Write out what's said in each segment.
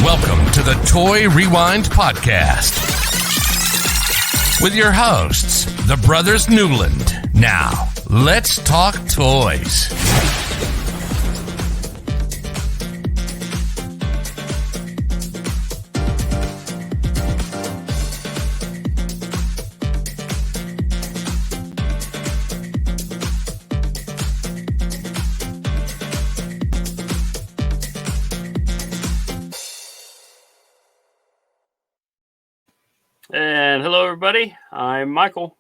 Welcome to the Toy Rewind Podcast with your hosts, the Brothers Newland. Now, let's talk toys. And hello, everybody. I'm Michael.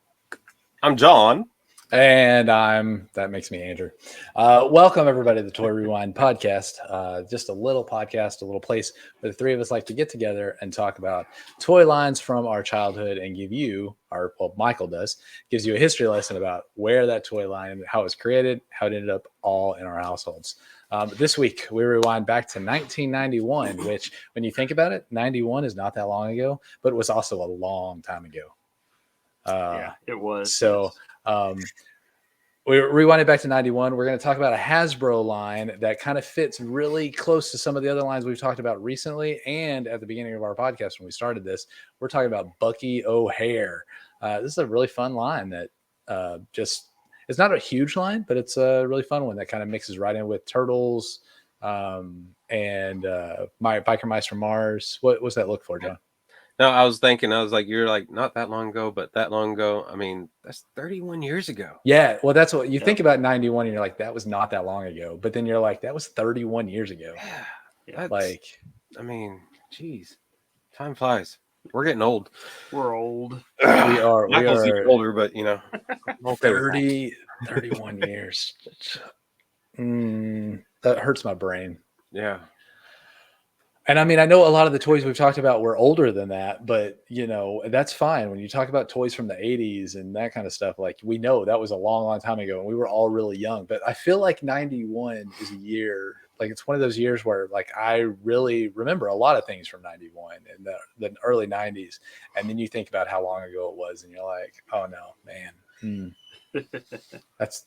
I'm John. And that makes me Andrew. Welcome, everybody, to the Toy Rewind Podcast. Just a little podcast, a little place where the three of us like to get together and talk about toy lines from our childhood and give you, Michael gives you a history lesson about where that toy line, how it was created, how it ended up all in our households. This week, we rewind back to 1991, which, when you think about it, 91 is not that long ago, but it was also a long time ago. Yeah, it was. So we rewinded back to 91. We're going to talk about a Hasbro line that kind of fits really close to some of the other lines we've talked about recently. And at the beginning of our podcast, when we started this, we're talking about Bucky O'Hare. This is a really fun line that it's not a huge line, but it's a really fun one that kind of mixes right in with Turtles and my Biker Mice from Mars. What was that look for, John? No, I was like, you're like, not that long ago, but that long ago. I mean, that's 31 years ago. Yeah, well, that's what you think about 91, and you're like, that was not that long ago. But then you're like, that was 31 years ago. Yeah. I mean, geez, time flies. We're getting old. We're old. We are older, but 31 years. That hurts my brain. Yeah. And I mean, I know a lot of the toys we've talked about were older than that, but that's fine. When you talk about toys from the 80s and that kind of stuff, like, we know that was a long, long time ago and we were all really young. But I feel like 91 is a year, like, it's one of those years where, like, I really remember a lot of things from 91 and the early 90s. And then you think about how long ago it was and you're like, oh no, man. That's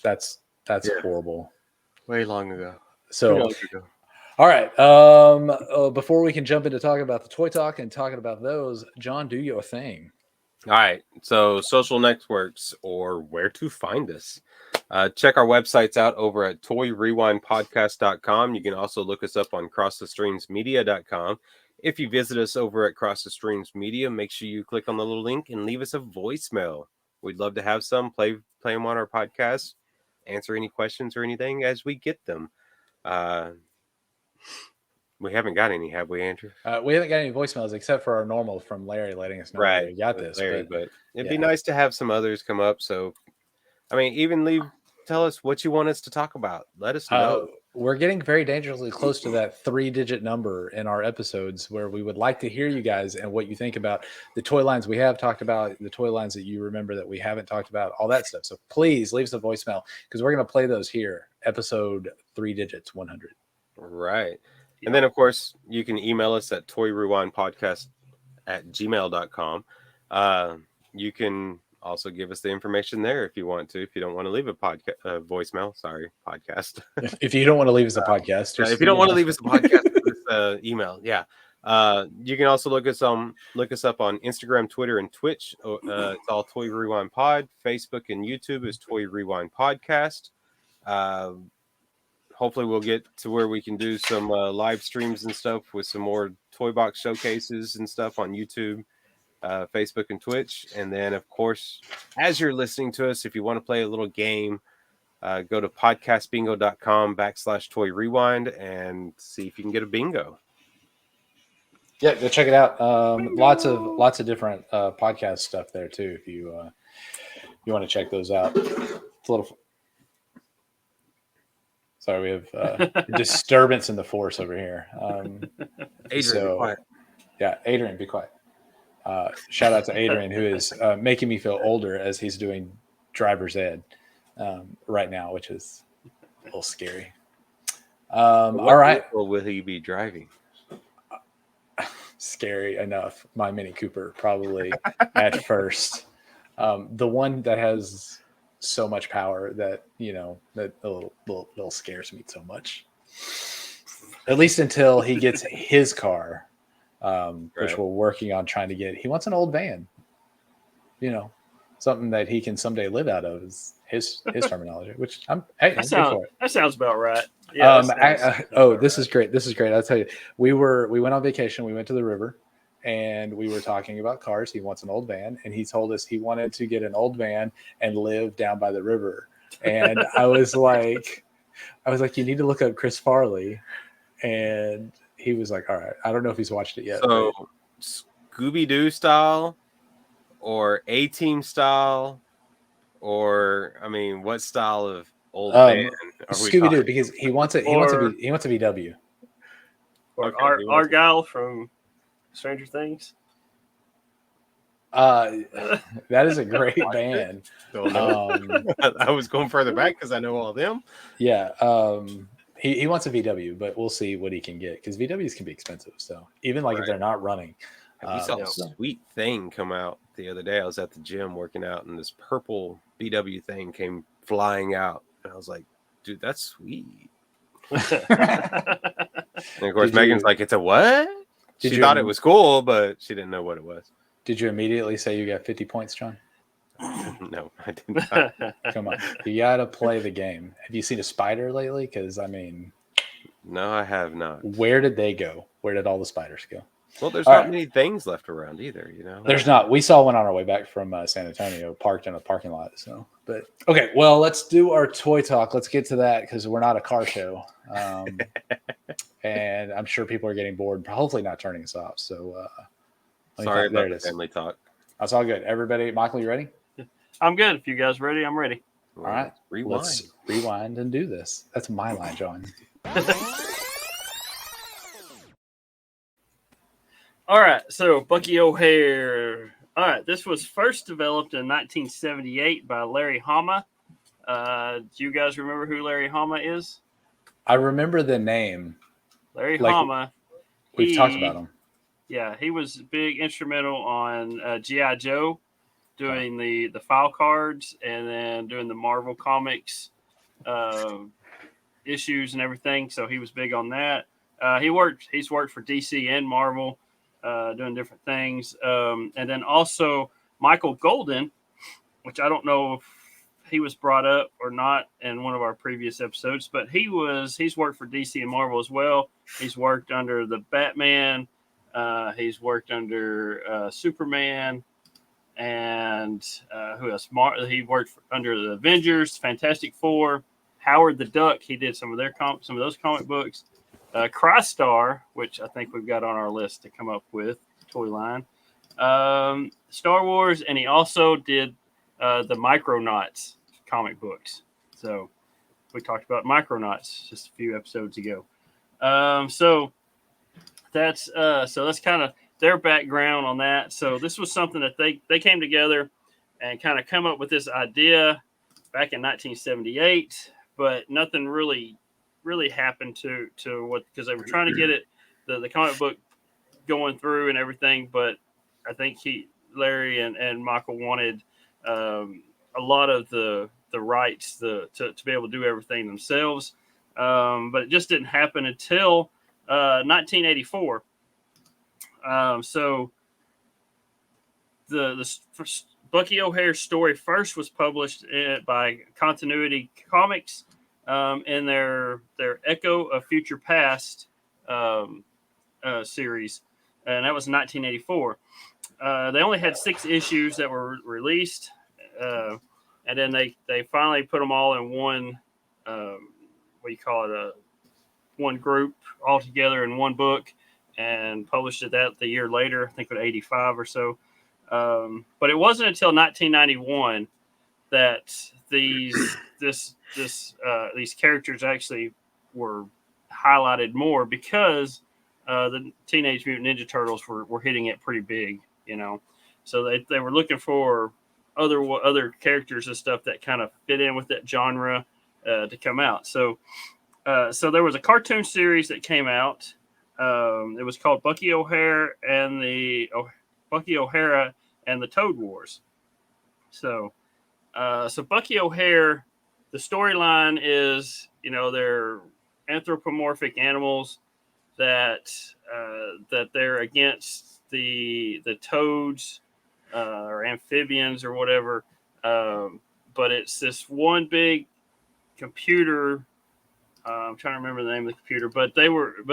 horrible. Way long ago. So, all right. Before we can jump into talking about the toy talk and talking about those, John, do your thing. All right. So, social networks, or where to find us. Check our websites out over at toyrewindpodcast.com. You can also look us up on crossthestreamsmedia.com. If you visit us over at Cross the Streams Media, make sure you click on the little link and leave us a voicemail. We'd love to have some, play them on our podcast, answer any questions or anything as we get them. We haven't got any, have we, Andrew? We haven't got any voicemails except for our normal from Larry letting us know that we got this. Larry, but it'd be nice to have some others come up. So, I mean, tell us what you want us to talk about. Let us know. We're getting very dangerously close to that 3-digit number in our episodes, where we would like to hear you guys and what you think about the toy lines we have talked about, the toy lines that you remember that we haven't talked about, all that stuff. So please leave us a voicemail, because we're going to play those here. Episode 3 digits, 100. Right. And then, of course, you can email us at toyrewindpodcast@gmail.com. You can also give us the information there if you want to. If you don't want to leave a voicemail, podcast. If you don't want to leave us a podcast. If you don't want to leave us a podcast, email. Yeah. You can also look us up on Instagram, Twitter, and Twitch. It's all Toy Rewind Pod. Facebook and YouTube is Toy Rewind Podcast. Hopefully we'll get to where we can do some live streams and stuff with some more toy box showcases and stuff on YouTube, Facebook, and Twitch. And then, of course, as you're listening to us, if you want to play a little game, go to podcastbingo.com/toy rewind and see if you can get a bingo. Yeah, go check it out. Lots of different podcast stuff there too. If you want to check those out, it's a little. Sorry, we have disturbance in the force over here. Adrian, be quiet. Yeah, Adrian, be quiet. Shout out to Adrian, who is making me feel older as he's doing driver's ed right now, which is a little scary. All right. What will he be driving? Scary enough. My Mini Cooper, probably at first. The one that has so much power that that little scares me so much. At least until he gets his car, which we're working on trying to get. He wants an old van, something that he can someday live out of is his terminology, which I'm good for it. That sounds about right. Yeah. This is great. This is great. I'll tell you, we went on vacation. We went to the river and we were talking about cars. He wants an old van, and he told us he wanted to get an old van and live down by the river. And I was like, you need to look up Chris Farley. And he was like, all right. I don't know if he's watched it yet. So Scooby-Doo style or A-Team style, or what style of old van are we Scooby-Doo, talking? because he wants it. He wants a VW. Or Argyle from Stranger Things. That is a great band. I was going further back because I know all of them. Yeah. He wants a VW, but we'll see what he can get because VWs can be expensive. So even if they're not running. We saw a sweet thing come out the other day. I was at the gym working out, and this purple VW thing came flying out. And I was like, dude, that's sweet. And of course, Megan's like, it's a what? She thought it was cool, but she didn't know what it was. Did you immediately say you got 50 points, John? No, I did not. Come on. You got to play the game. Have you seen a spider lately? Because, no, I have not. Where did they go? Where did all the spiders go? Well, there's not many things left around either, There's not. We saw one on our way back from San Antonio, parked in a parking lot. So, but okay, well, let's do our toy talk. Let's get to that because we're not a car show, and I'm sure people are getting bored. Hopefully, not turning us off. So, sorry about the family talk. That's all good. Everybody, Michael, you ready? I'm good. If you guys ready, I'm ready. All right, let's rewind and do this. That's my line, John. All right, so Bucky O'Hare. All right, this was first developed in 1978 by Larry Hama. Do you guys remember who Larry Hama is? I remember the name. Larry Hama. We've talked about him. Yeah, he was big instrumental on G.I. Joe, doing the file cards, and then doing the Marvel Comics issues and everything. So he was big on that. He's worked for DC and Marvel. Doing different things. And then also Michael Golden, which I don't know if he was brought up or not in one of our previous episodes, but he's worked for DC and Marvel as well. He's worked under the Batman. He's worked under Superman. And who else? He worked under the Avengers, Fantastic Four, Howard the Duck. He did some of those comic books. Crystar, which I think we've got on our list to come up with, toy line. Star Wars, and he also did the Micronauts comic books. So we talked about Micronauts just a few episodes ago. So that's kind of their background on that. So this was something that they came together and kind of come up with this idea back in 1978, but nothing really happened to what, because they were trying to get it the comic book going through and everything, but I think Larry and Michael wanted a lot of the rights to be able to do everything themselves, but it just didn't happen until 1984. So the first Bucky O'Hare story first was published by Continuity Comics in their Echo of Future Past series, and that was 1984. They only had 6 issues that were released, and then they finally put them all in one, one group all together in one book, and published it the year later, I think in 85 or so. But it wasn't until 1991 that these characters actually were highlighted more, because the Teenage Mutant Ninja Turtles were hitting it pretty big, So they were looking for other characters and stuff that kind of fit in with that genre to come out. So there was a cartoon series that came out. It was called Bucky O'Hare and Bucky O'Hara and the Toad Wars. So Bucky O'Hare, the storyline is, they're anthropomorphic animals. that they're against the toads or amphibians or whatever, but it's this one big computer. I'm trying to remember the name of the computer, but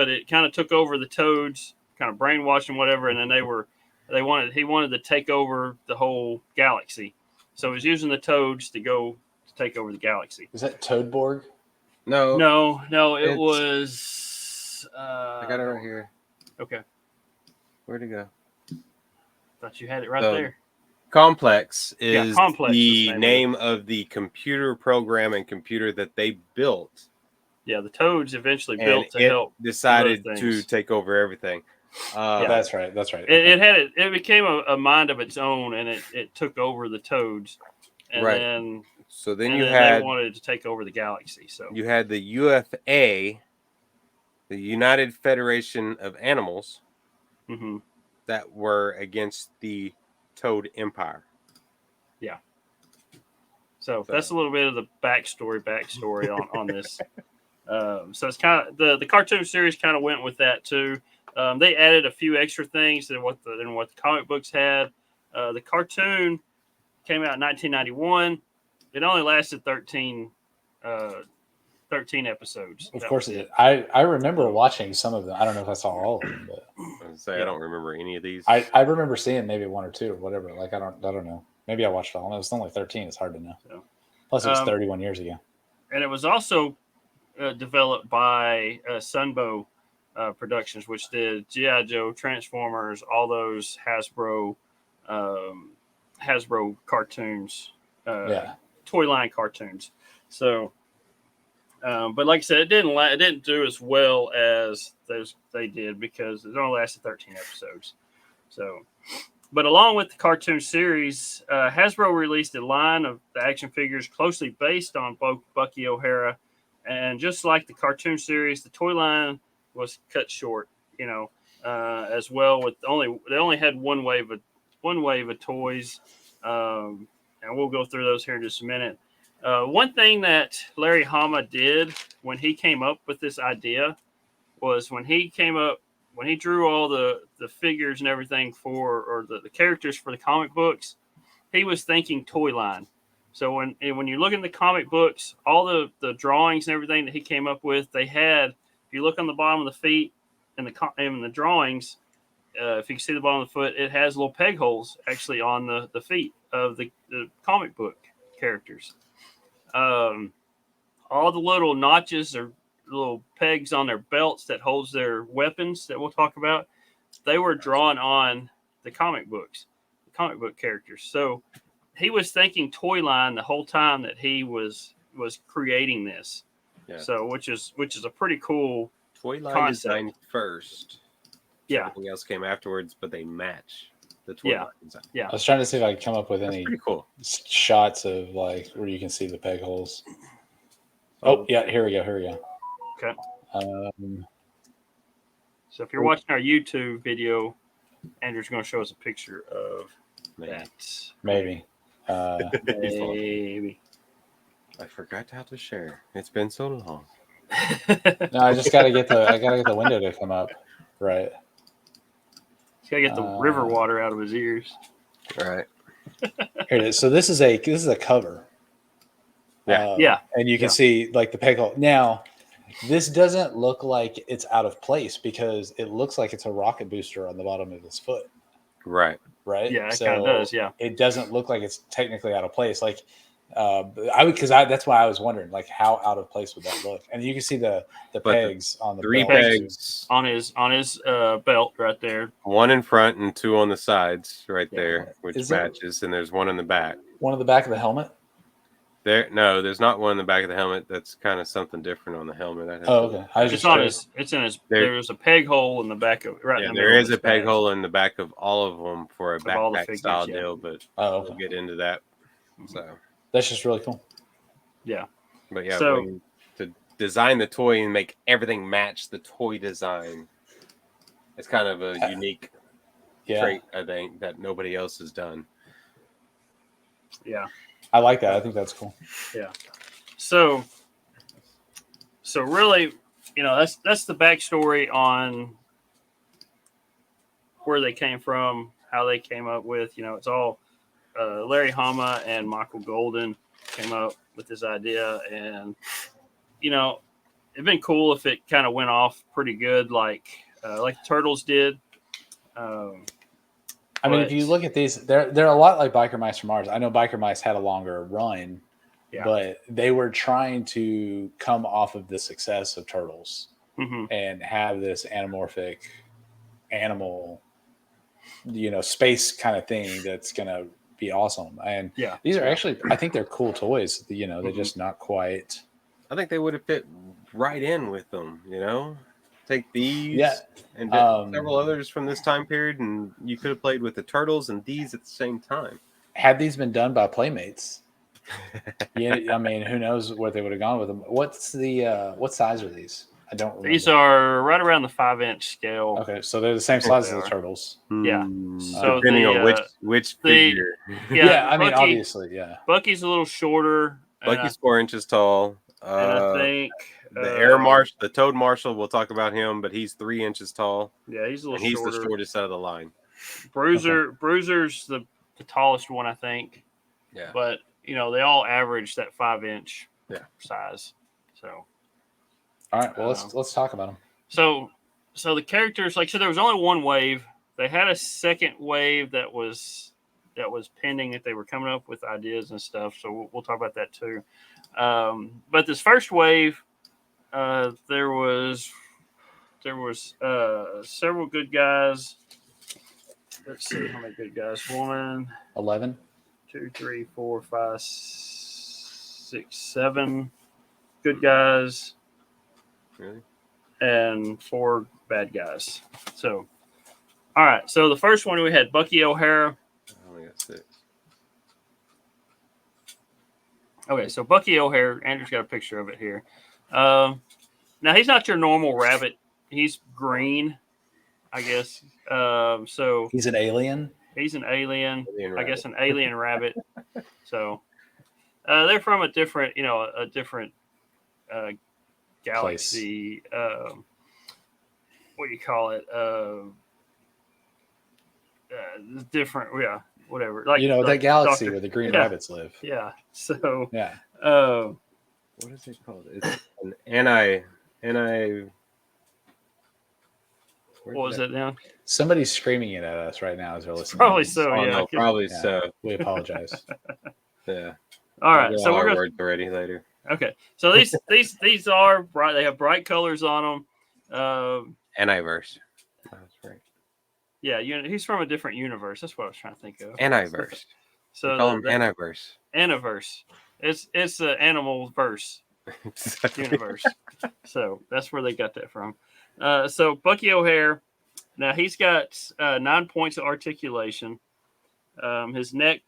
it kind of took over the toads, kind of brainwashed them, whatever, and then he wanted to take over the whole galaxy. So he was using the toads to take over the galaxy. Is that Toadborg? No, it It's- was. I got it right here. Okay, Where'd it go? thought you had it right So, there. Complex is Complex is the the name name of the computer program and computer that they built. Yeah, the toads eventually And built to it help. decided other to things. take over everything. That's right. That's right. It became a mind of its own, and it took over the toads, and Right. then So then and you then had they wanted to take over the galaxy. So you had the UFA, the United Federation of Animals, hmm that were against the Toad Empire. So that's a little bit of the backstory on this. So it's kind of the cartoon series kind of went with that too. They added a few extra things than what the comic books had. The cartoon came out in 1991. It only lasted 13 episodes. Of That course was it did. I remember watching some of them. I don't know if I saw all of them, but I don't remember any of these. I remember seeing maybe one or two or whatever. Like I don't know. Maybe I watched all. It was only 13. It's hard to know. So, Plus, it was 31 years ago. And it was also developed by Sunbow Productions, which did G.I. Joe, Transformers, all those Hasbro cartoons, toy line cartoons. So, but like I said, it didn't do as well as they did because it only lasted 13 episodes. So, but along with the cartoon series, Hasbro released a line of the action figures closely based on Bucky O'Hare, and just like the cartoon series, the toy line was cut short. As well with they only had one wave of toys, and we'll go through those here in just a minute. One thing that Larry Hama did when he came up with this idea was when he drew all the figures and everything or the characters for the comic books, he was thinking toy line. So when you look in the comic books, all the drawings and everything that he came up with, they had, if you look on the bottom of the feet in the drawings, if you can see the bottom of the foot, it has little peg holes actually on the feet of the comic book characters. All the little notches or little pegs on their belts that holds their weapons that we'll talk about, they were drawn on the comic book characters. So he was thinking toy line the whole time that he was creating this. Yeah. So which is a pretty cool Toy line concept. design first. Yeah. Everything else came afterwards, but they match the toy line design. Yeah. I was trying to see if I could come up with That's any pretty cool. shots of like where you can see the peg holes. Oh yeah, here we go. Okay. So if you're Oh. watching our YouTube video, Andrew's going to show us a picture of that. Maybe. Maybe. I forgot how to share. It's been so long. No, I just gotta get the window to come up. Right. He's got to get the river water out of his ears. All right. Here it is. So this is a cover. Yeah. And you can see like the peg hole. Now, this doesn't look like it's out of place because it looks like it's a rocket booster on the bottom of his foot. Right. Right. Yeah, it kind of does. Yeah. It doesn't look like it's technically out of place. Like, that's why I was wondering, like, how out of place would that look? And you can see the pegs on the 3 belt. pegs on his belt right there. one in front and 2 on the sides right there, which Is there matches, and there's one in the back. one on the back of the helmet? There's not one in the back of the helmet. That's kind of something different on the helmet. Okay. There's a peg hole in the back of right. Yeah, in the there middle is of a his peg badge. hole in the back of all of them for a all the backpack figures, style yeah. deal, but Oh, okay. we'll get into that. So, That's just really cool. Yeah. but yeah, So- to design the toy and make everything match the toy design, it's kind of a unique trait, I think, that nobody else has done. Yeah. I like that. I think that's cool. Yeah. So really, that's the backstory on where they came from, how they came up with. It's all Larry Hama and Michael Golden came up with this idea, and it'd been cool if it kind of went off pretty good, like the Turtles did. I mean, if you look at these, they're a lot like Biker Mice from Mars. I know Biker Mice had a longer run, but they were trying to come off of the success of Turtles and have this anamorphic animal, space kind of thing that's going to be awesome. And these are actually, I think they're cool toys. They're just not quite. I think they would have fit right in with them, Take these and several others from this time period, and you could have played with the Turtles and these at the same time. Had these been done by Playmates, I mean, who knows what they would have gone with them. What's the what size are these? I don't remember. These are right around the 5-inch scale. Okay, so they're the same size as the Turtles. Yeah. So depending on which figure. I mean, obviously, Bucky's a little shorter. Bucky's 4 inches tall. And I think the Toad Marshal, we'll talk about him, but he's 3 inches tall. Yeah, he's a little shorter. He's the shortest out of the line. Bruiser's the tallest one, I think. Yeah. But, they all average that 5-inch size. So. All right, well, let's talk about them. So the characters, there was only one wave. They had a second wave that was pending, that they were coming up with ideas and stuff. So we'll talk about that too. But this first wave, there was several good guys. Let's see how many good guys. 1, 11, 2, 3, 4, 5, 6, 7 good guys. Really? And 4 bad guys. So, all right. So the first one we had Bucky O'Hare. I only got 6. Okay, so Bucky O'Hare. Andrew's got a picture of it here. Now he's not your normal rabbit. He's green, I guess. So he's an alien. He's an alien. I guess an alien rabbit. So they're from a different galaxy. What do you call it? Different, whatever. That galaxy where the green rabbits live. Yeah. So what is it called? It's an what was it now? Somebody's screaming it at us right now as they're listening. Probably so. No, probably so. We apologize. Yeah. All right. So we're words already later. Okay. So these are bright. They have bright colors on them. Antiverse. That's right. Yeah, he's from a different universe. That's what I was trying to think of. Antiverse. So call him Antiverse. Aniverse. It's an animal verse universe. So that's where they got that from. So Bucky O'Hare. Now he's got 9 points of articulation. His neck.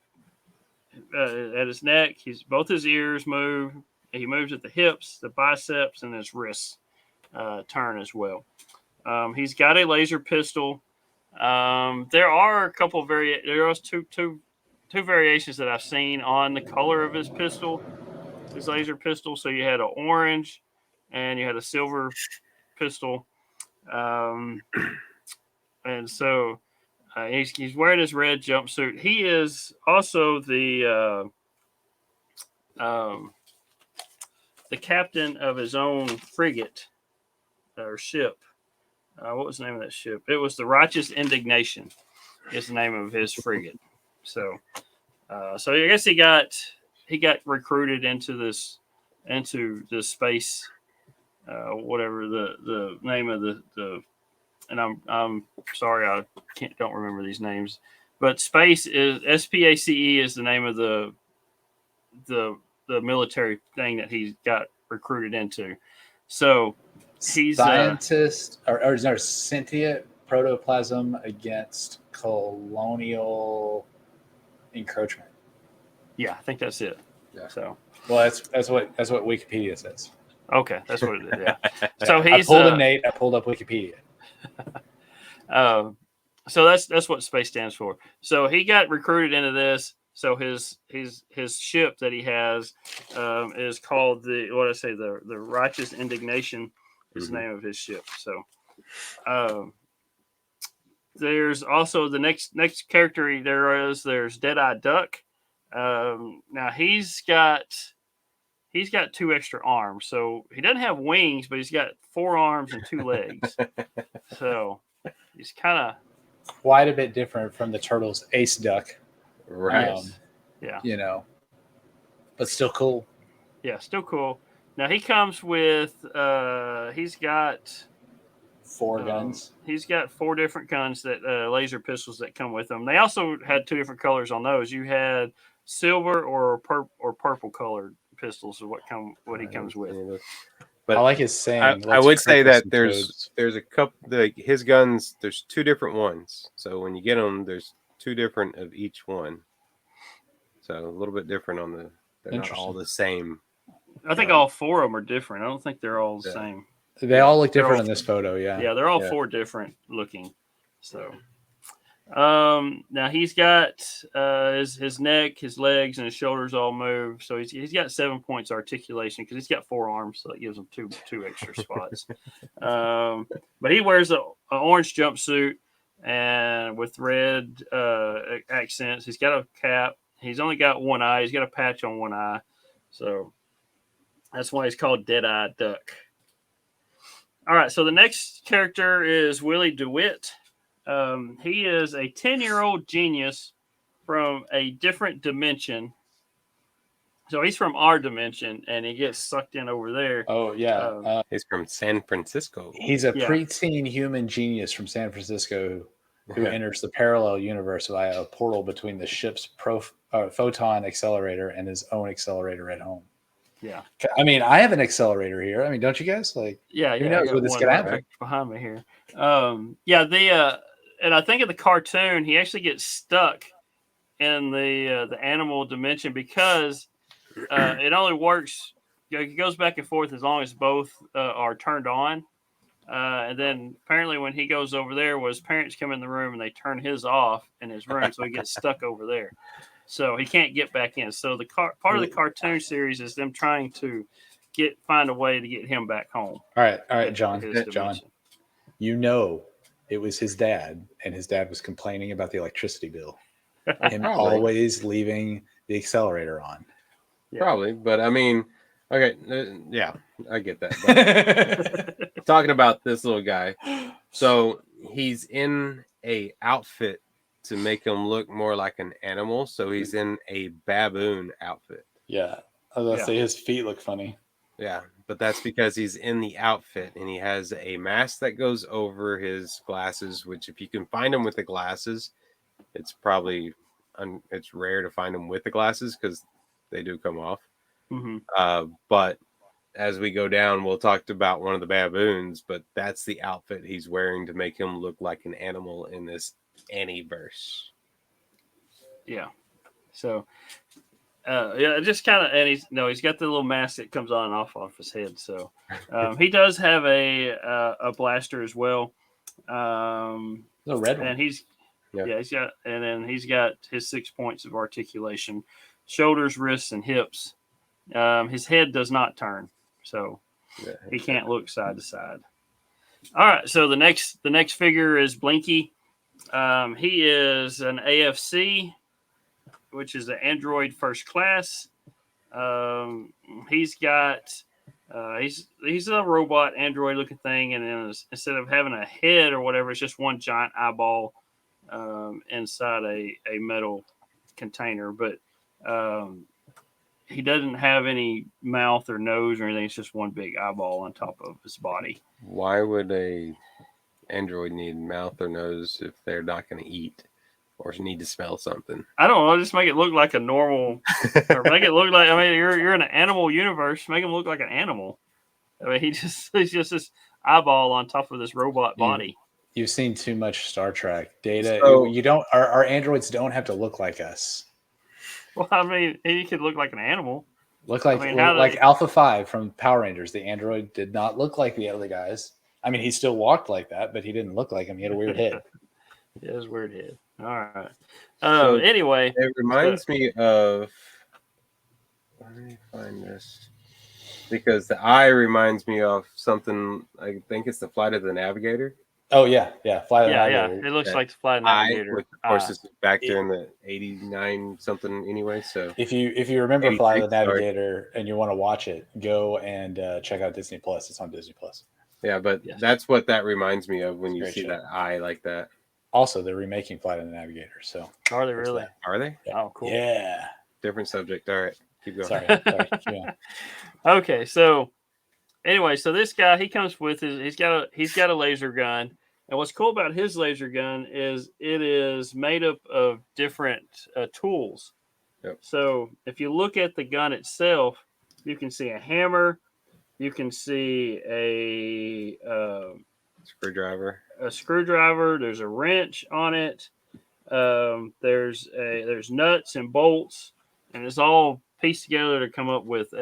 At his neck, both his ears move. He moves at the hips, the biceps, and his wrists turn as well. He's got a laser pistol. There are a couple there are two variations that I've seen on the color of his pistol, his laser pistol. So you had an orange and you had a silver pistol. And so he's wearing his red jumpsuit. He is also the captain of his own frigate or ship. What was the name of that ship? It was the Righteous Indignation is the name of his frigate. So I guess he got recruited into this space, whatever the name of the and I'm sorry I don't remember these names, but space is SPACE is the name of the military thing that he got recruited into. So he's scientist or sentient protoplasm against colonial encroachment. Yeah, I think that's it. Yeah. So that's what Wikipedia says. Okay, that's what it is. Yeah. So he's I pulled up Wikipedia. So that's what space stands for. So he got recruited into this. So his ship that he has is called the Righteous Indignation. is the name of his ship. So, there's also the next character there's Deadeye Duck. Now he's got 2 extra arms, so he doesn't have wings, but he's got 4 arms and 2 legs. So he's kind of quite a bit different from the turtle's Ace Duck, Right. yeah, you know, but still cool. Yeah, still cool. Now he comes with he's got 4 guns. He's got 4 different guns that laser pistols that come with them. They also had 2 different colors on those. You had silver or purple colored pistols is what he comes with. But I like his saying. I would say that some there's toads. there's a couple like his guns. There's 2 different ones. So when you get them, there's 2 different of each one. So a little bit different on the. They're not all the same. I think all 4 of them are different. I don't think they're all the same. They all look different in this photo. Yeah, they're all 4 different looking. So, now he's got his neck, his legs, and his shoulders all move. So he's got 7 points articulation because he's got 4 arms, so that gives him two extra spots. But he wears an orange jumpsuit and with red accents. He's got a cap. He's only got 1 eye. He's got a patch on 1 eye, so that's why he's called Deadeye Duck. All right, so the next character is Willie DeWitt. He is a 10-year-old genius from a different dimension. So he's from our dimension, and he gets sucked in over there. Oh, yeah. He's from San Francisco. He's a preteen human genius from San Francisco who enters the parallel universe via a portal between the ship's photon accelerator and his own accelerator at home. Yeah. I mean, I have an accelerator here. I mean, don't you guys? Like, who knows what this could happen? Behind me here. And I think in the cartoon, he actually gets stuck in the animal dimension because it only works. It goes back and forth as long as both are turned on. And then apparently when he goes over there, his parents come in the room and they turn his off in his room, so he gets stuck over there. So he can't get back in. So the part of the cartoon series is them trying to find a way to get him back home. All right, John. You know, it was his dad, and his dad was complaining about the electricity bill. Him always leaving the accelerator on. Yeah. Probably, but I mean, okay, yeah, I get that. But talking about this little guy, so he's in a outfit to make him look more like an animal. So he's in a baboon outfit. Yeah. I was going to say his feet look funny. Yeah. But that's because he's in the outfit and he has a mask that goes over his glasses, which if you can find him with the glasses, it's probably, it's rare to find him with the glasses because they do come off. Mm-hmm. But as we go down, we'll talk about one of the baboons, but that's the outfit he's wearing to make him look like an animal in this Annieverse. Yeah. So, just kind of, and he's got the little mask that comes on and off his head. So, he does have a blaster as well. The red one. And he's got his 6 points of articulation, shoulders, wrists, and hips. His head does not turn, so he can't look side to side. All right. So the next figure is Blinky. He is an AFC, which is an android first class. He's got he's a robot android looking thing, and then instead of having a head or whatever, it's just one giant eyeball inside a metal container. But he doesn't have any mouth or nose or anything. It's just one big eyeball on top of his body. Why would a android need mouth or nose if they're not going to eat or need to smell something? I don't know. Just make it look like a normal, or make it look like, I mean, you're in an animal universe. Make him look like an animal. I mean, he's just this eyeball on top of this robot body. You've seen too much Star Trek. Data. So, you don't. Our androids don't have to look like us. Well, I mean, he could look like an animal. Look like Alpha 5 from Power Rangers. The android did not look like the other guys. I mean, he still walked like that, but he didn't look like him. He had a weird head. Yeah, his weird head. All right. So Anyway, it reminds me of. Let me find this. because the eye reminds me of something. I think it's the Flight of the Navigator. Oh yeah. Flight of the Yeah, Navigator. it looks That like the Flight Eye, Navigator. which of course is back during the 89 something anyway. So If you remember Flight of the 86, sorry. Navigator and you want to watch it, go and check out Disney Plus. It's on Disney Plus. yeah, but Yes. that's what that reminds me of when It's a you great see show. that eye like that. Also, they're remaking Flight of the Navigator. So Are they there's really? that. Are they? Yeah. Oh, cool. Yeah. Different subject. All right, keep going. Sorry. Keep going. Okay, so anyway, so this guy he comes with he's got a laser gun, and what's cool about his laser gun is it is made up of different tools. Yep. So if you look at the gun itself, you can see a hammer, you can see a Screwdriver. There's a wrench on it. There's nuts and bolts, and it's all pieced together to come up with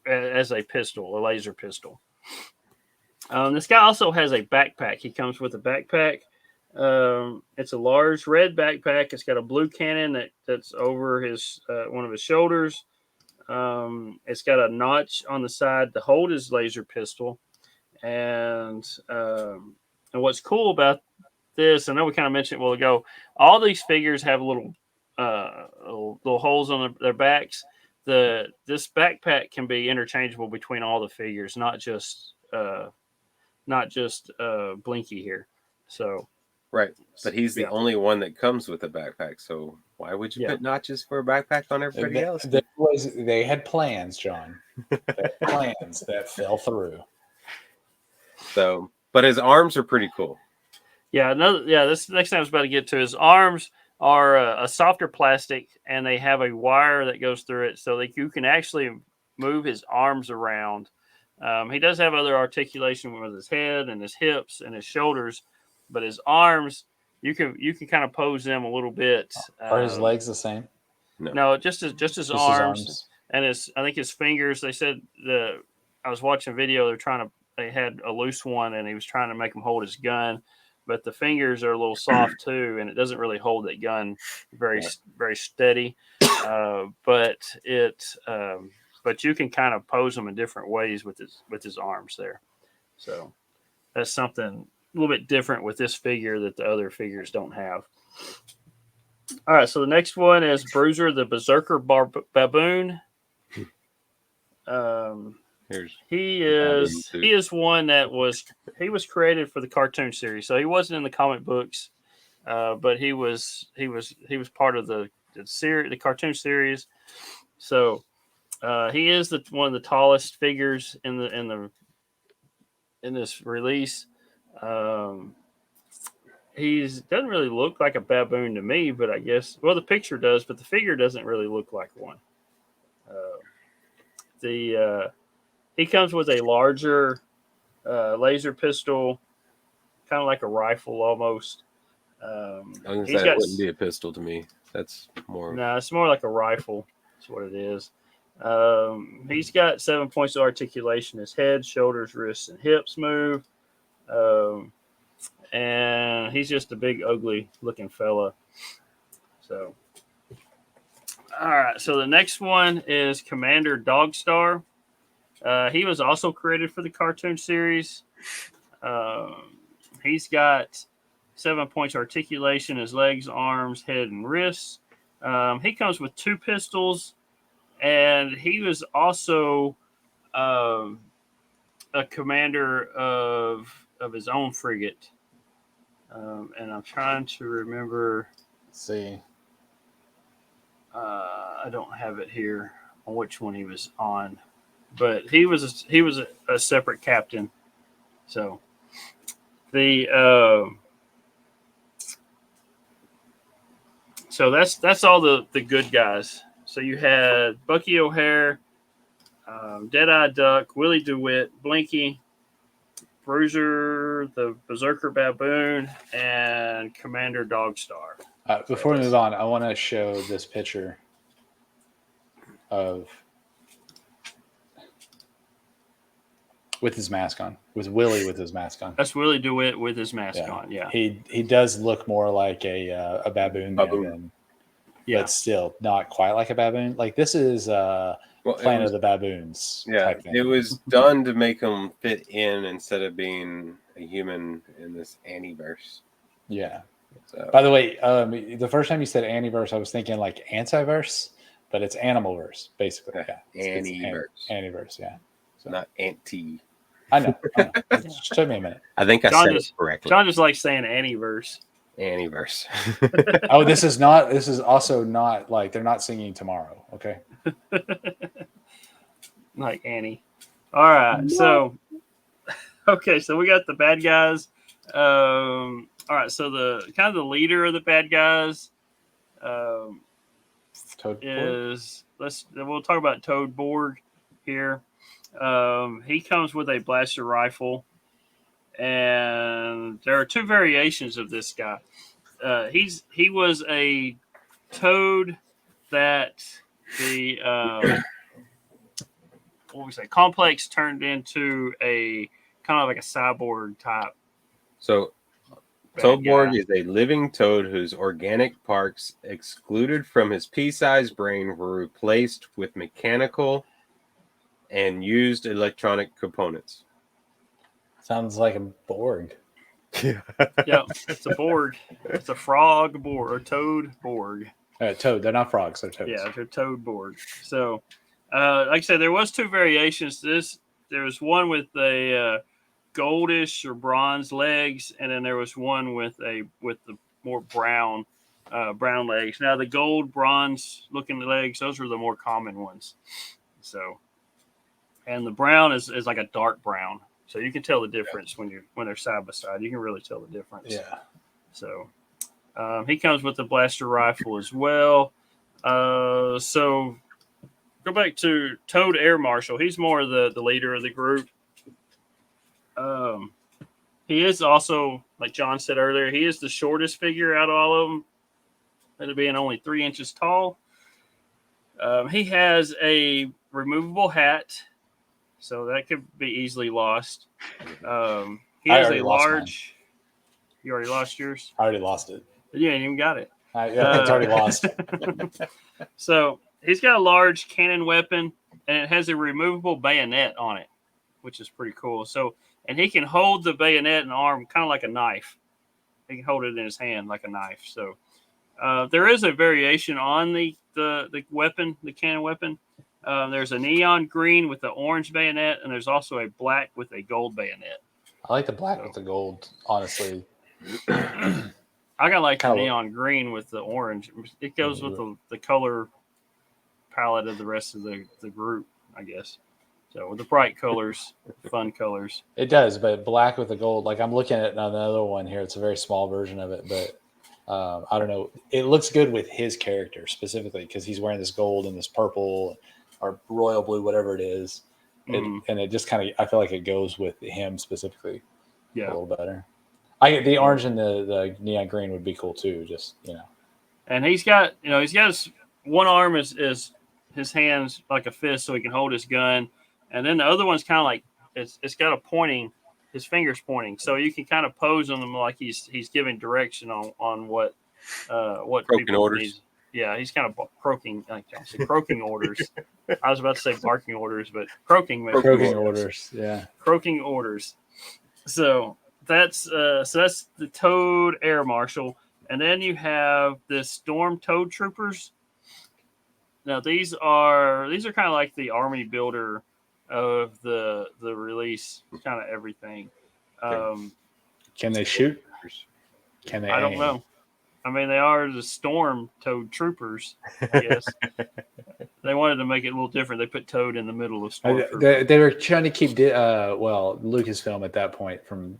as a pistol, a laser pistol. This guy also has a backpack. He comes with a backpack. It's a large red backpack. It's got a blue cannon that's over his one of his shoulders. It's got a notch on the side to hold his laser pistol. And what's cool about this, I know we kind of mentioned it a while ago, all these figures have little holes on their backs. This backpack can be interchangeable between all the figures, not just Blinky here. So Right, but he's the Yeah. only one that comes with a backpack. So why would you Yeah. put notches for a backpack on everybody else? They had plans, John. They had plans that fell through. So, but his arms are pretty cool. This next thing I was about to get to. His arms are a softer plastic, and they have a wire that goes through it, so that you can actually move his arms around. He does have other articulation with his head and his hips and his shoulders, but his arms, you can kind of pose them a little bit. Are his legs the same? No, just his Just arms, his arms. and I think his fingers. They said I was watching a video. They had a loose one, and he was trying to make him hold his gun, but the fingers are a little soft too, and it doesn't really hold that gun very steady. But you can kind of pose them in different ways with his arms there. So that's something a little bit different with this figure that the other figures don't have. All right, so the next one is Bruiser the Berserker Baboon. He is one that was created for the cartoon series, so he wasn't in the comic books, but he was part of the cartoon series. So he is one of the tallest figures in this release. He doesn't really look like a baboon to me, but I guess the picture does, but the figure doesn't really look like one. He comes with a larger laser pistol, kind of like a rifle almost. I was gonna say it wouldn't be a pistol to me. That's more. No, it's more like a rifle. That's what it is. He's got 7 points of articulation. His head, shoulders, wrists, and hips move. And he's just a big, ugly looking fella. So, all right. So the next one is Commander Dogstar. He was also created for the cartoon series. He's got 7 points articulation, his legs, arms, head, and wrists. He comes with 2 pistols, and he was also a commander of his own frigate. And I'm trying to remember. Let's see. I don't have it here on which one he was on, but he was a separate captain. So that's all the good guys. So you had Bucky O'Hare, Deadeye Duck, Willie DeWitt, Blinky, Bruiser, the Berserker Baboon, and Commander Dogstar. Before we move on, I want to show this picture with his mask on, with Willie with his mask on. That's Willie DeWitt with his mask on. Yeah, he does look more like a baboon. but still not quite like a baboon. Like this is Planet of the Baboons. Yeah, type thing. it was done to make him fit in instead of being a human in this Annieverse. Yeah. So. By the way, the first time you said Annieverse, I was thinking like Antiverse, but it's Animalverse, basically. Yeah, Annieverse. Annieverse, yeah. So. Not anti. I know. It just took me a minute. I think I said it correctly. John just likes saying Annieverse. Annieverse. Oh, this is also not like they're not singing tomorrow. Okay. Like Annie. All right. So, okay. So we got the bad guys. All right. So the kind of the leader of the bad guys is we'll talk about Toad Borg here. He comes with a blaster rifle, and there are two variations of this guy. He was a Toad that the Complex turned into a kind of like a cyborg type. So Toadborg is a living toad whose organic parts excluded from his pea-sized brain were replaced with mechanical and used electronic components. Sounds like a Borg. Yeah, it's a Borg. It's a frog Borg or Toad Borg. Toad. They're not frogs. They're toads. Yeah, they're Toad Borg. So, like I said, there was two variations to this. There was one with a goldish or bronze legs, and then there was one with the more brown legs. Now, the gold bronze looking legs, those are the more common ones. So, and the brown is like a dark brown. So you can tell the difference when they're side by side. You can really tell the difference. Yeah. So he comes with a blaster rifle as well. So go back to Toad Air Marshal. He's more the leader of the group. He is also, like John said earlier, he is the shortest figure out of all of them, it being only 3 inches tall. He has a removable hat, so that could be easily lost. He has a large. You already lost yours? I already lost it. You ain't even got it. It's already lost. So he's got a large cannon weapon, and it has a removable bayonet on it, which is pretty cool. So, and he can hold the bayonet and arm kind of like a knife. He can hold it in his hand like a knife. So there is a variation on the weapon, the cannon weapon. There's a neon green with the orange bayonet, and there's also a black with a gold bayonet. I like the black with the gold, honestly. I got like the neon green with the orange. It goes with the color palette of the rest of the group, I guess. So with the bright colors, fun colors. It does, but black with the gold. Like I'm looking at another one here. It's a very small version of it, but I don't know. It looks good with his character specifically because he's wearing this gold and this purple or royal blue, whatever it is. And it just kind of, I feel like it goes with him specifically a little better. The orange and the neon green would be cool too, just, And he's got his one arm is his hands like a fist so he can hold his gun. And then the other one's kind of like, it's got his fingers pointing. So you can kind of pose on them like he's giving direction on what croaking people orders. Need. Yeah, he's kind of croaking, like John said, croaking orders. I was about to say barking orders, but croaking orders. Yeah. Croaking orders. So that's the Toad Air Marshal. And then you have the Storm Toad Troopers. Now these are kind of like the army builder of the release, kind of everything. Can they shoot? Can they? I don't know. I mean, they are the Storm Toad Troopers, I guess. They wanted to make it a little different. They put Toad in the middle of Storm Troopers. They were trying to keep Lucasfilm at that point from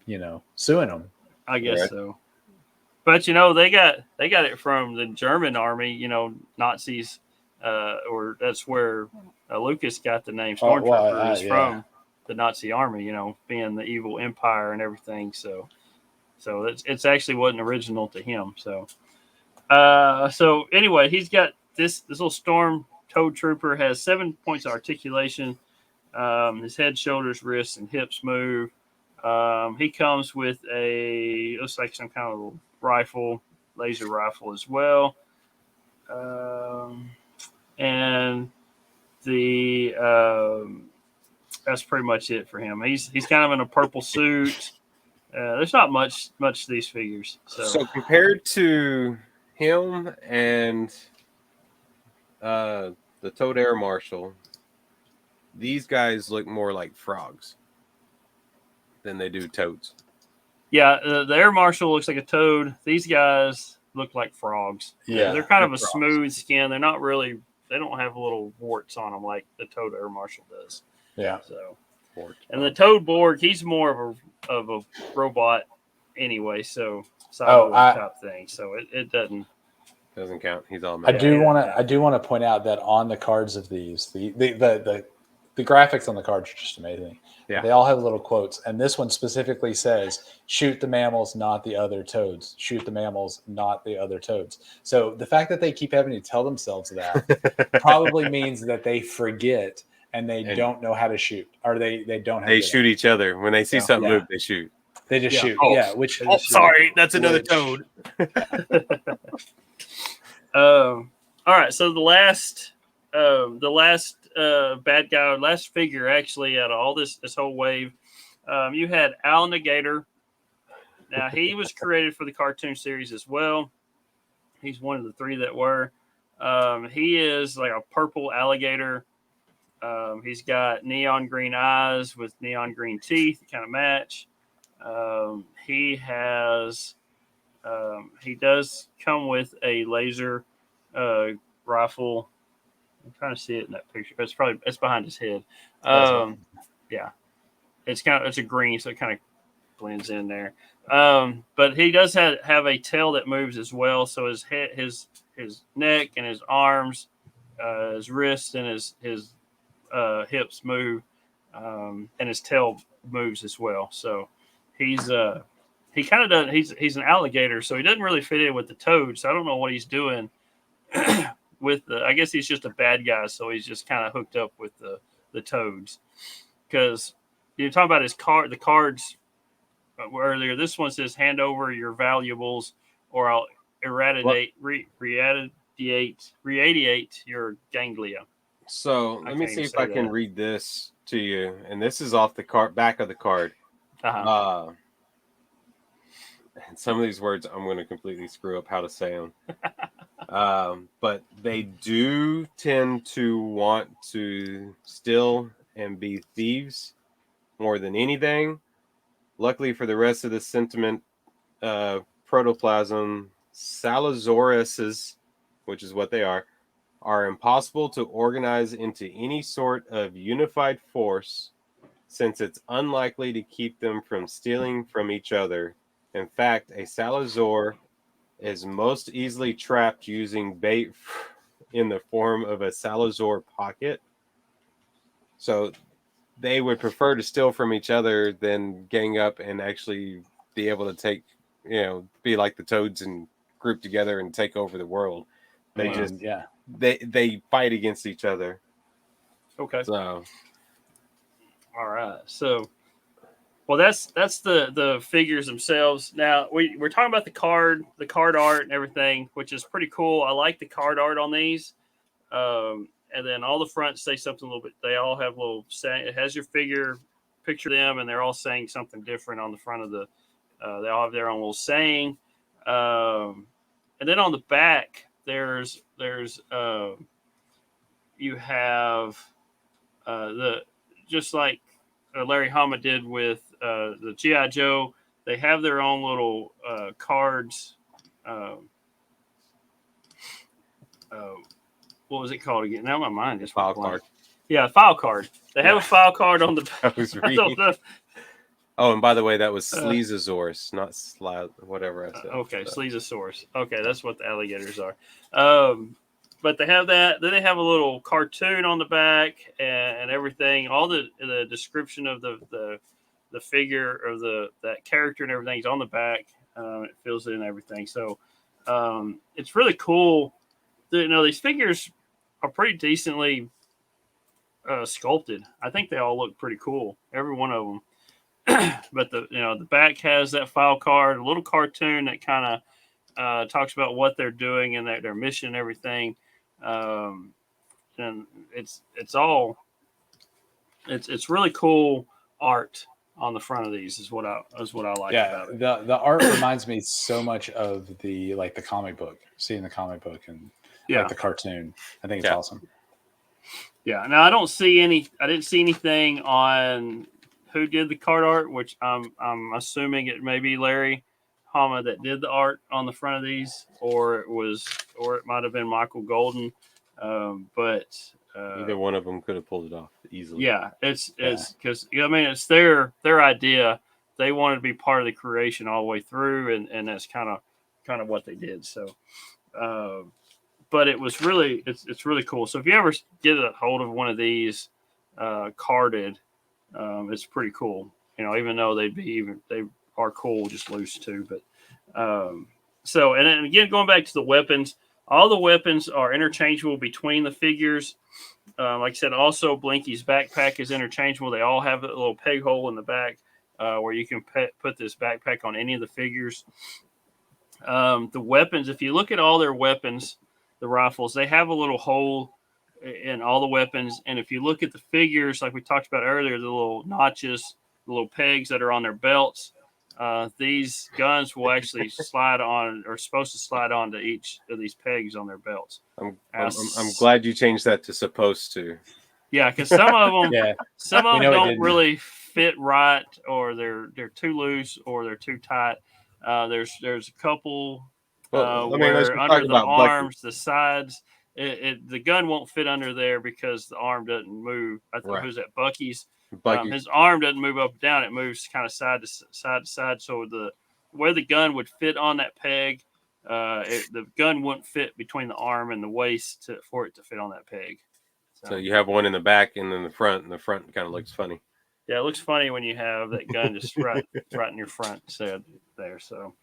suing them. I guess so. But they got it from the German army. Nazis, or that's where Lucas got the name Stormtroopers from the Nazi army. Being the evil empire and everything. So it's actually wasn't original to him. So anyway, he's got this little Storm Toad Trooper has 7 points of articulation. His head, shoulders, wrists, and hips move. He comes with looks like some kind of rifle, laser rifle as well. And the that's pretty much it for him. He's kind of in a purple suit. There's not much to these figures. So compared to him and the Toad Air Marshal, these guys look more like frogs than they do toads. Yeah, the Air Marshal looks like a toad. These guys look like frogs. Yeah, they're kind of a frogs. smooth skin. They're not really. They don't have little warts on them like the Toad Air Marshal does. Yeah. So, and the Toadborg, he's more of a robot anyway. So type thing. So it doesn't count. He's all. I do want to point out that on the cards of these, the graphics on the cards are just amazing. Yeah. They all have little quotes, and this one specifically says, "Shoot the mammals, not the other toads. Shoot the mammals, not the other toads." So the fact that they keep having to tell themselves that probably means that they forget and they don't know how to shoot, or they don't have. They shoot each other when they see something move. They shoot. They just shoot. Oh, yeah. Which? Sorry, that's another toad. All right. So the last bad guy, last figure actually out of all this whole wave, you had Al Negator. Now he was created for the cartoon series as well. He's one of the three that were. He is like a purple alligator. He's got neon green eyes with neon green teeth, kind of match. He does come with a laser rifle. I'm trying to see it in that picture. It's behind his head. Yeah, it's a green, so it kind of blends in there. But he does have a tail that moves as well. So his head, his neck, and his arms, his wrists, and his hips move, and his tail moves as well. So he kind of does. He's an alligator, so he doesn't really fit in with the toad. So I don't know what he's doing. I guess he's just a bad guy, so he's just kind of hooked up with the toads. Because you're talking about the cards earlier. This one says, "Hand over your valuables, or I'll radiate your ganglia." So let me see if I can read this to you. And this is off the back of the card. Uh-huh. And some of these words I'm going to completely screw up how to say them. But they do tend to want to steal and be thieves more than anything. Luckily for the rest of the sentiment, protoplasm, Salazauruses, which is what they are impossible to organize into any sort of unified force, since it's unlikely to keep them from stealing from each other. In fact, a Salazaur is most easily trapped using bait in the form of a Salazaur pocket. So they would prefer to steal from each other than gang up and actually be able to take, be like the toads and group together and take over the world. They they fight against each other. Okay. So, all right. So, well, that's the figures themselves. Now we're talking about the card art and everything, which is pretty cool. I like the card art on these. And then all the fronts say something a little bit. They all have little saying. It has your figure, picture them, and they're all saying something different on the front of the. They all have their own little saying. And then on the back, there's you have just like Larry Hama did with the G.I. Joe. They have their own little cards. What was it called again? Now my mind is file card. Yeah, file card. They have a file card on the. I was reading. Oh, and by the way, that was Sleazosaurus, not whatever I said. Okay, Sleazosaurus. Okay, that's what the alligators are. But they have that. Then they have a little cartoon on the back and everything. All the description of the figure or that character and everything is on the back. It fills it in everything. So it's really cool. These figures are pretty decently sculpted. I think they all look pretty cool. Every one of them. But the back has that file card, a little cartoon that kind talks about what they're doing and their mission and everything. And it's really cool art on the front of these is what I like about it. The art reminds me so much of the comic book, seeing the comic book and the cartoon. I think it's awesome. Yeah. Now I didn't see anything on who did the card art, which I'm assuming it may be Larry Hama that did the art on the front of these, or it might have been Michael Golden. But either one of them could have pulled it off easily. Yeah, it's because it's their idea. They wanted to be part of the creation all the way through, and that's kind of what they did. So, but it was really it's really cool. So if you ever get a hold of one of these carded, it's pretty cool. Even though they are cool just loose too. But so and then again, going back to the weapons. All the weapons are interchangeable between the figures. Like I said, also Blinky's backpack is interchangeable. They all have a little peg hole in the back where you can put this backpack on any of the figures. The weapons, if you look at all their weapons, the rifles, they have a little hole in all the weapons. And if you look at the figures, like we talked about earlier, the little notches, the little pegs that are on their belts, these guns will actually slide on, or supposed to slide onto each of these pegs on their belts. I'm glad you changed that to supposed to. Yeah, because some of them, don't really fit right, or they're too loose, or they're too tight. There's a couple where under the arms, Bucky. The sides, the gun won't fit under there because the arm doesn't move. I think who's at Bucky's. His arm doesn't move up and down; it moves kind of side to side. So where the gun would fit on that peg, the gun wouldn't fit between the arm and the waist for it to fit on that peg. So you have one in the back and then the front, and the front kind of looks funny. Yeah, it looks funny when you have that gun just right in your front there. So,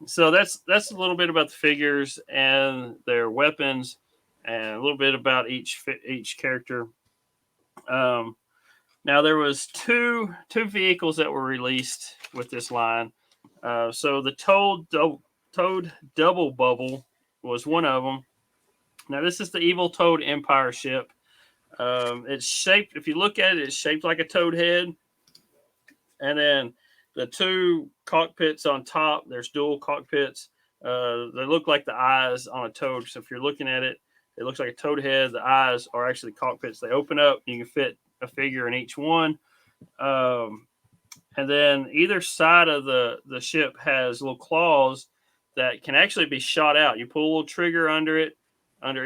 so that's a little bit about the figures and their weapons, and a little bit about each character. Now there was two vehicles that were released with this line. So the Toad Double Bubble was one of them. Now this is the Evil Toad Empire ship. It's shaped, if you look at it, it's shaped like a toad head. And then the two cockpits on top, there's dual cockpits. They look like the eyes on a toad. So if you're looking at it, it looks like a toad head. The eyes are actually cockpits. They open up. You can fit a figure in each one. And then either side of the ship has little claws that can actually be shot out. You pull a little trigger under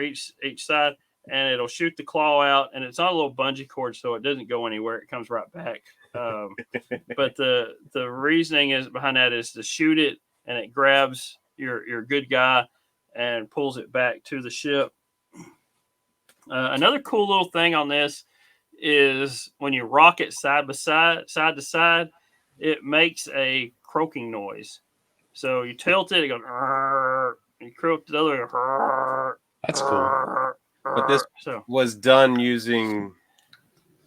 each side, and it'll shoot the claw out. And it's on a little bungee cord, so it doesn't go anywhere. It comes right back. But the reasoning behind that is to shoot it, and it grabs your good guy and pulls it back to the ship. Another cool little thing on this is when you rock it side to side, it makes a croaking noise. So you tilt it, it goes, and you croak the other. That's cool. But this was done using,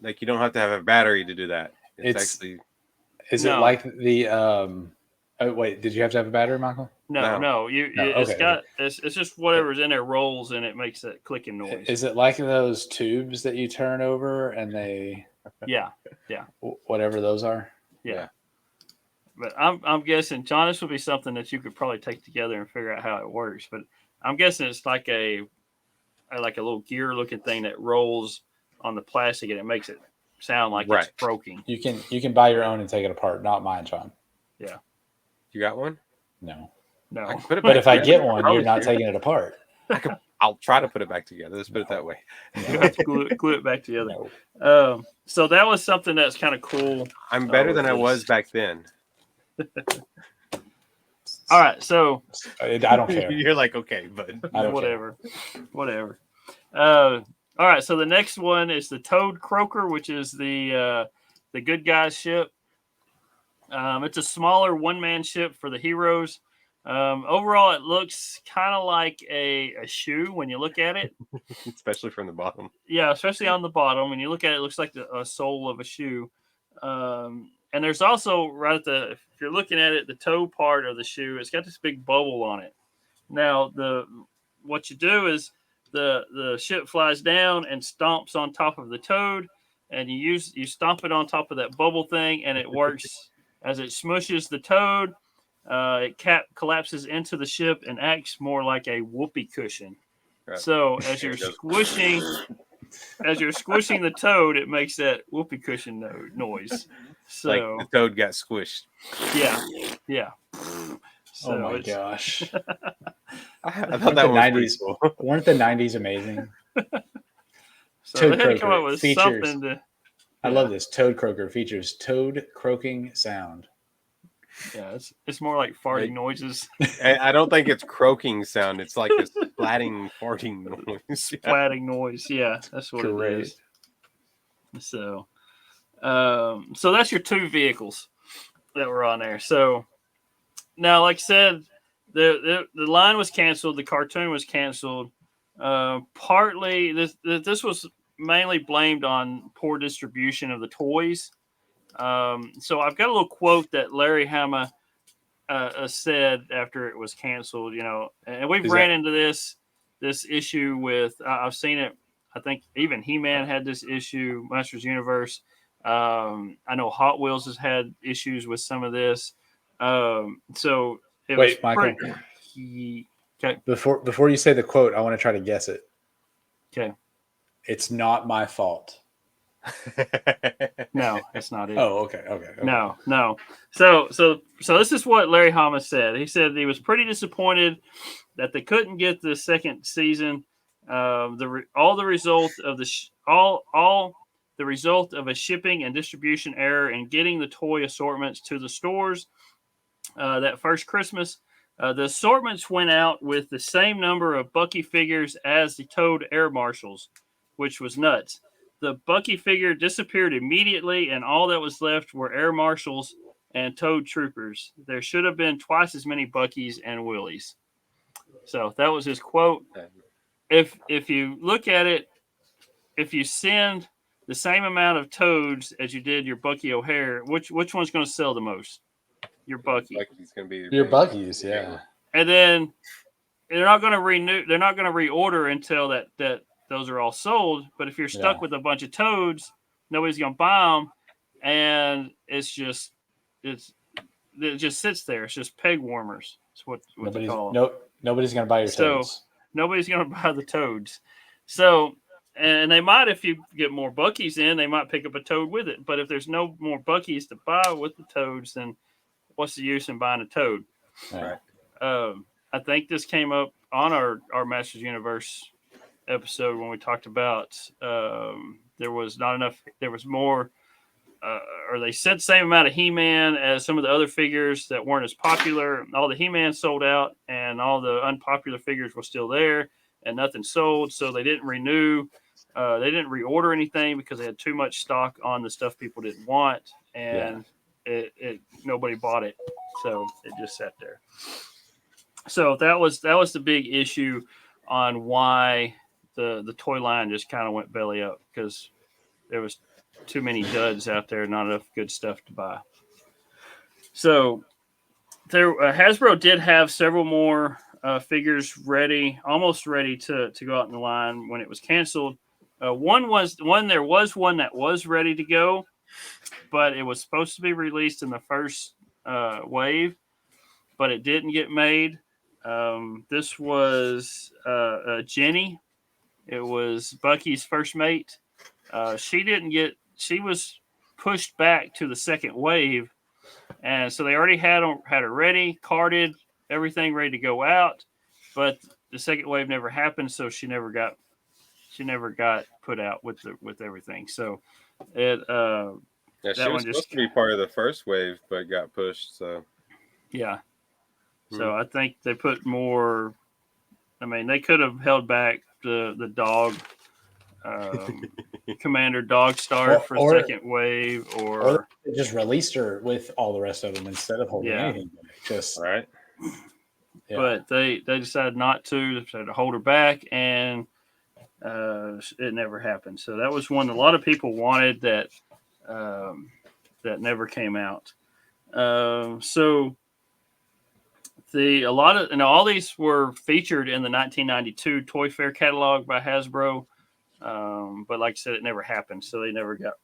you don't have to have a battery to do that. It's actually. Is it like the? Oh wait, did you have to have a battery, Michael? No. It's just whatever's in there rolls and it makes that clicking noise. Is it like those tubes that you turn over and they? Yeah. Whatever those are. Yeah. But I'm guessing, John, this would be something that you could probably take together and figure out how it works. But I'm guessing it's like a little gear looking thing that rolls on the plastic and it makes it sound like it's croaking. You can buy your own and take it apart. Not mine, John. Yeah. You got one? No. But if I get one, you're not taking it apart. I'll try to put it back together. Let's put it that way. You have to glue it back together. No. So that was something that's kind of cool. I'm better than I was back then. All right, so I don't care. You're like, okay, but whatever. All right, so the next one is the Toad Croaker, which is the good guys ship. It's a smaller one-man ship for the heroes. Overall, it looks kind of like a shoe when you look at it. Especially from the bottom. Yeah, especially on the bottom. When you look at it, it looks like a sole of a shoe. And And there's also right at if you're looking at it, the toe part of the shoe, it's got this big bubble on it. Now what you do is the ship flies down and stomps on top of the toad, and you stomp it on top of that bubble thing, and it works as it smushes the toad. It collapses into the ship and acts more like a whoopee cushion. Right. So as you're squishing the toad, it makes that whoopee cushion noise. So like the toad got squished. Yeah. So oh my gosh! I thought that was 90s. Cool. Weren't the 90s amazing? So toad they had to come up with something to. I love this. Toad croaker features toad croaking sound. Yeah, it's more like farting noises. I don't think it's croaking sound. It's like a splatting, farting noise. Splatting noise. Yeah, that's what it is. So, so that's your 2 vehicles that were on there. So now, like I said, the line was canceled. The cartoon was canceled. Partly, this was mainly blamed on poor distribution of the toys. So I've got a little quote that Larry Hama said after it was canceled, and we've ran into this issue with, I've seen it. I think even He-Man had this issue, Masters Universe. I know Hot Wheels has had issues with some of this. So it wait, Michael, okay. Before you say the quote, I want to try to guess it. Okay. It's not my fault. No, it's not it. Oh, okay. No. So this is what Larry Hama said. He said he was pretty disappointed that they couldn't get the second season. All the result of a shipping and distribution error in getting the toy assortments to the stores that first Christmas. The assortments went out with the same number of Bucky figures as the Toad Air Marshals, which was nuts. The Bucky figure disappeared immediately, and all that was left were Air Marshals and Toad Troopers. There should have been twice as many Buckies and Willies. So that was his quote. If you look at it, if you send the same amount of Toads as you did your Bucky O'Hare, which one's going to sell the most? Your Bucky. Bucky's going to be your Buckies, yeah. And then they're not going to renew. They're not going to reorder until that those are all sold. But if you're stuck with a bunch of Toads, nobody's going to buy them, and it just sits there. It's just peg warmers. That's what they call them. Nobody's going to buy your Toads. Nobody's going to buy the Toads. So, and they might, if you get more Buckies in, they might pick up a Toad with it. But if there's no more Buckies to buy with the Toads, then what's the use in buying a Toad? Right. I think this came up on our Masters Universe episode when we talked about there was not enough. There was more, or they said the same amount of He-Man as some of the other figures that weren't as popular. All the He-Man sold out, and all the unpopular figures were still there, and nothing sold. So they didn't renew. They didn't reorder anything because they had too much stock on the stuff people didn't want, and it nobody bought it. So it just sat there. So that was the big issue on why the toy line just kind of went belly up, because there was too many duds out there, not enough good stuff to buy. So Hasbro did have several more figures ready, almost ready to go out in the line when it was canceled. There was one that was ready to go, but it was supposed to be released in the first wave, but it didn't get made. This was Jenny. It was Bucky's first mate. She was pushed back to the second wave, and so they already had her ready, carded, everything ready to go out, but the second wave never happened, so she never got put out with everything. So it she was supposed to be part of the first wave, but got pushed. So yeah. So I think they put more. I mean, they could have held back the dog, Commander Dog Star for second wave, or just released her with all the rest of them instead of holding anything. Just right. Yeah. But they decided not to. They decided to hold her back, and it never happened. So that was one a lot of people wanted, that that never came out. So all these were featured in the 1992 Toy Fair catalog by Hasbro. But like I said, it never happened, so they never got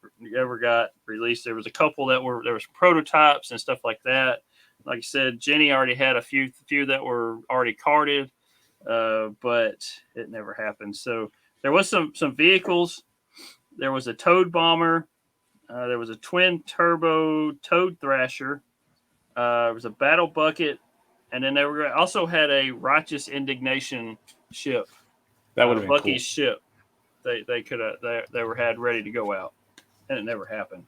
released. There was a couple there was prototypes and stuff like that. Like I said, Jenny already had a few that were already carded, but it never happened. So there was some vehicles. There was a Toad Bomber. There was a twin turbo Toad Thrasher. There was a Battle Bucket, and then they also had a Righteous Indignation ship. That would have been Bucky's cool. ship. They could have they were had ready to go out, and it never happened.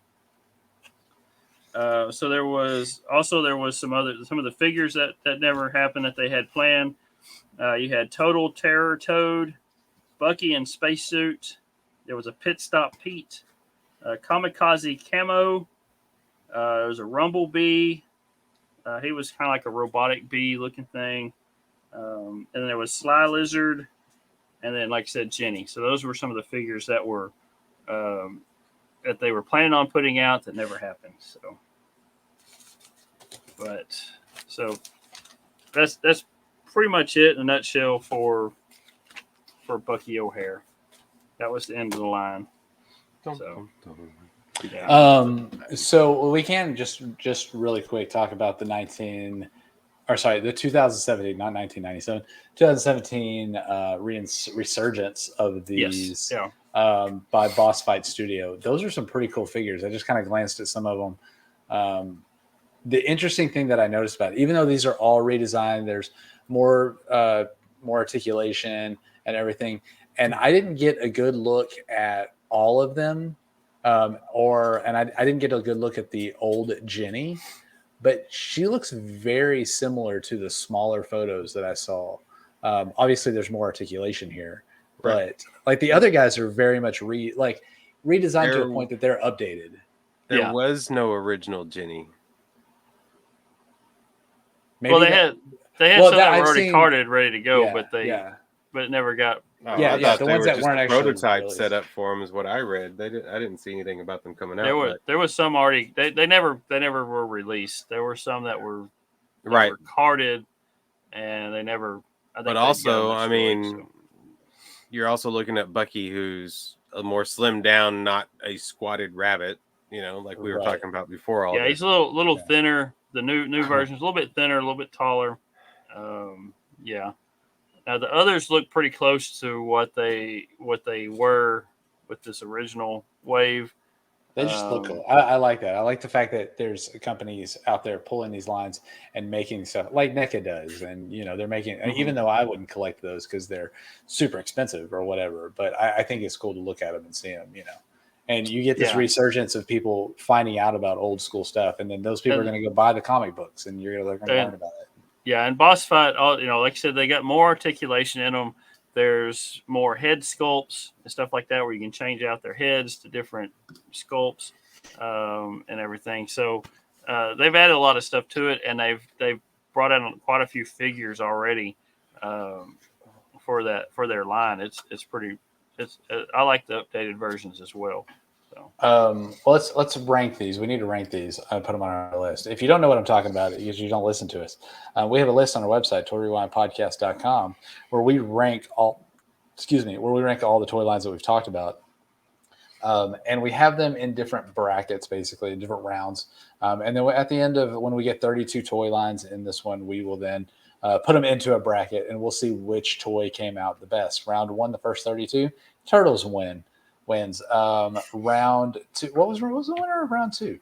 So there was some of the figures that never happened that they had planned. You had Total Terror Toad, Bucky in spacesuit. There was a Pit Stop Pete, Kamikaze Camo. There was a Rumble Bee. He was kind of like a robotic bee looking thing. And then there was Sly Lizard. And then, like I said, Jenny. So those were some of the figures that were that they were planning on putting out that never happened. So that's pretty much it in a nutshell for Bucky O'Hare. That was the end of the line. So, yeah. So we can just really quick talk about the 2017, not 1997, 2017 resurgence of these by Boss Fight Studio. Those are some pretty cool figures. I just kind of glanced at some of them. The interesting thing that I noticed about it, even though these are all redesigned, there's more articulation and everything. And I didn't get a good look at all of them. I didn't get a good look at the old Jenny, but she looks very similar to the smaller photos that I saw. Obviously there's more articulation here, but like the other guys are very much redesigned to a point that they're updated. There was no original Jenny. Maybe they had some that were already carded, ready to go, but it never got. The ones that weren't actually prototype set up for them is what I read. I didn't see anything about them coming out. There was some already. They never were released. There were some that were were carded, and they never. But also, I mean, you're also looking at Bucky, who's a more slimmed down, not a squatted rabbit. You know, like we were talking about before. He's a little thinner. The new version is a little bit thinner, a little bit taller. Now the others look pretty close to what they were with this original wave. They just look cool. I like that. I like the fact that there's companies out there pulling these lines and making stuff like NECA does, and they're making. Even though I wouldn't collect those because they're super expensive or whatever, but I think it's cool to look at them and see them. And you get this resurgence of people finding out about old school stuff, and then those people are going to go buy the comic books, and you're going to learn about it. Yeah, and Boss Fight, like I said, they got more articulation in them. There's more head sculpts and stuff like that where you can change out their heads to different sculpts and everything. So they've added a lot of stuff to it, and they've brought out quite a few figures already for their line. I like the updated versions as well. So. Let's rank these. We need to rank these and put them on our list. If you don't know what I'm talking about, because you don't listen to us, we have a list on our website, toyrewindpodcast.com, where we rank all the toy lines that we've talked about. And we have them in different brackets, basically, in different rounds. And then at the end of when we get 32 toy lines in this one, we will then put them into a bracket, and we'll see which toy came out the best. Round one, the first 32, Turtles wins. Round two. What was the winner of round two?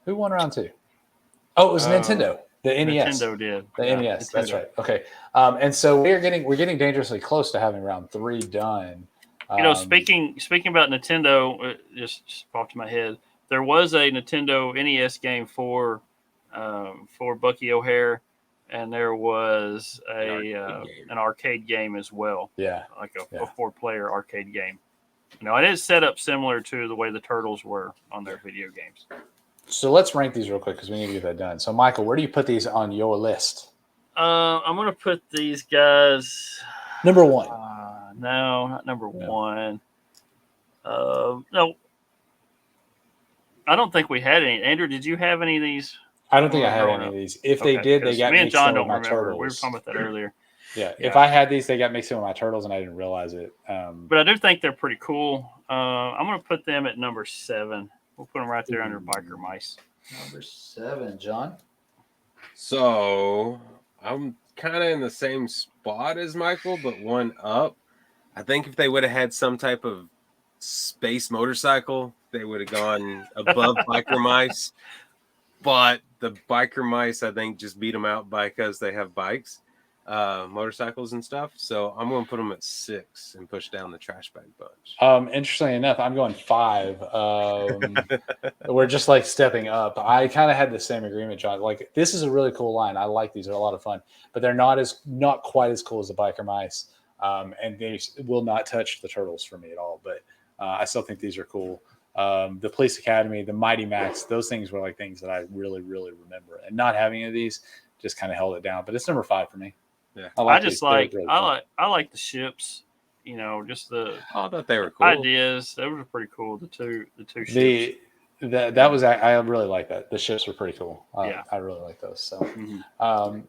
Who won round two? Oh, it was Nintendo. The NES. Nintendo did. The NES. Nintendo. That's right. Okay. And so we're getting dangerously close to having round three done. Speaking about Nintendo, it just popped in my head. There was a Nintendo NES game for Bucky O'Hare, and there was an arcade game as well. Yeah, like a 4-player arcade game. And it is set up similar to the way the Turtles were on their video games. So let's rank these real quick because we need to get that done. So, Michael, where do you put these on your list? I'm going to put these guys number one. No, not number one. No. I don't think we had any. Andrew, did you have any of these? I don't think I had any of these. If they did, they got me and mixed John in with don't my remember. turtles. We were talking about that earlier. Yeah, if I had these, they got mixed in with my turtles, and I didn't realize it. But I do think they're pretty cool. I'm going to put them at number 7. We'll put them right there under biker mice. Number 7, John. So I'm kind of in the same spot as Michael, but one up. I think if they would have had some type of space motorcycle, they would have gone above biker mice. But the biker mice, I think, just beat them out because they have bikes, motorcycles and stuff. So I'm going to put them at 6 and push down the trash bag bunch. Interestingly enough, I'm going 5. We're just like stepping up. I kind of had the same agreement, John. Like, this is a really cool line. I like these; they're a lot of fun, but they're not quite as cool as the biker mice. And they will not touch the turtles for me at all. But I still think these are cool. The Police Academy, the Mighty Max, those things were like things that I really, really remember. And not having any of these just kind of held it down. But it's number 5 for me. Yeah, I like the ships. You know, just the I thought they were cool ideas. Those were pretty cool. The two ships. I really like that. The ships were pretty cool. I really like those. So,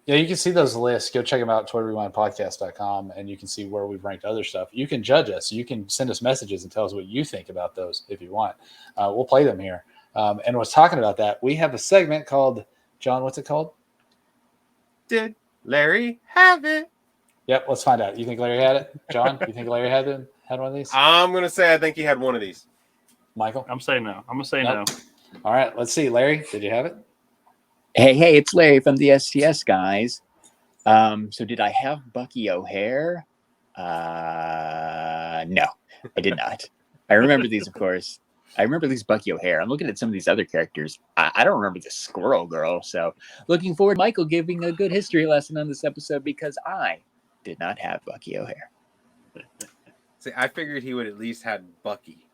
you can see those lists. Go check them out at toyrewindpodcast.com, and you can see where we've ranked other stuff. You can judge us. You can send us messages and tell us what you think about those if you want. We'll play them here. And was talking about that. We have a segment called, John, what's it called? Did Larry have it? Yep, let's find out. You think Larry had it? John, you think Larry had one of these? I'm going to say I think he had one of these. Michael? I'm saying no. I'm going to say no. All right, let's see. Larry, did you have it? Hey, it's Larry from the STS guys. So did I have Bucky O'Hare? No, I did not. I remember these, of course. I remember these Bucky O'Hare. I'm looking at some of these other characters. I don't remember the Squirrel Girl. So looking forward to Michael giving a good history lesson on this episode because I did not have Bucky O'Hare. See, I figured he would at least had Bucky.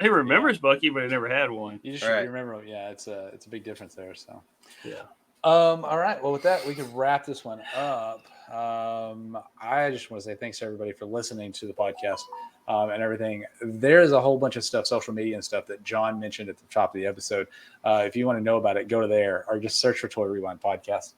He remembers Bucky, but he never had one. You just remember him. Yeah, it's a big difference there. So yeah. All right. Well, with that, we can wrap this one up. I just want to say thanks to everybody for listening to the podcast and everything. There's a whole bunch of stuff, social media and stuff that John mentioned at the top of the episode. If you want to know about it, go to there or just search for Toy Rewind Podcast.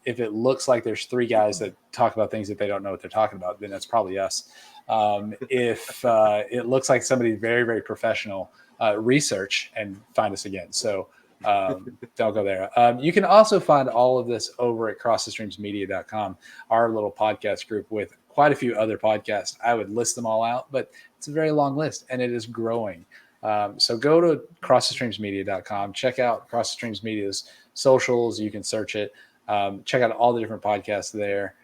If it looks like there's 3 guys that talk about things that they don't know what they're talking about, then that's probably us. If it looks like somebody very, very professional, research and find us again. So don't go there. You can also find all of this over at crossthestreamsmedia.com, our little podcast group with quite a few other podcasts. I would list them all out, but it's a very long list and it is growing. So go to crossthestreamsmedia.com, check out Cross the Streams Media's socials. You can search it. Check out all the different podcasts there.